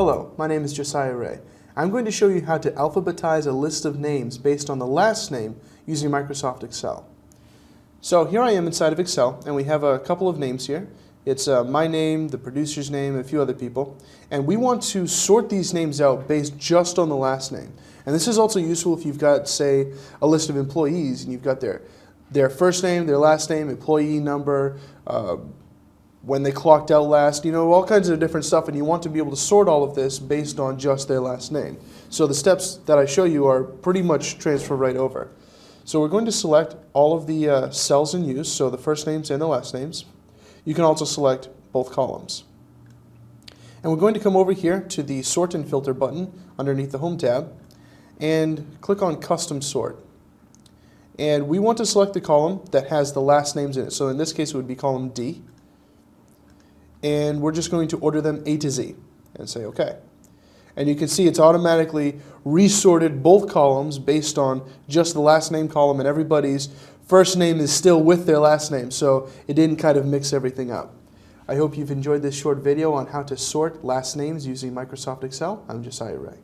Hello, my name is Josiah Ray. I'm going to show you how to alphabetize a list of names based on the last name using Microsoft Excel. So here I am inside of Excel, and we have a couple of names here. It's my name, the producer's name, and a few other people. And we want to sort these names out based just on the last name. And this is also useful if you've got, say, a list of employees and you've got their first name, their last name, employee number, when they clocked out last, all kinds of different stuff, and you want to be able to sort all of this based on just their last name. So the steps that I show you are pretty much transfer right over. So we're going to select all of the cells in use, so the first names and the last names. You can also select both columns. And we're going to come over here to the Sort and Filter button underneath the Home tab and click on Custom Sort. And we want to select the column that has the last names in it. So in this case it would be column D. And we're just going to order them A to Z and say OK. And you can see it's automatically resorted both columns based on just the last name column, and everybody's first name is still with their last name, so it didn't kind of mix everything up. I hope you've enjoyed this short video on how to sort last names using Microsoft Excel. I'm Josiah Ray.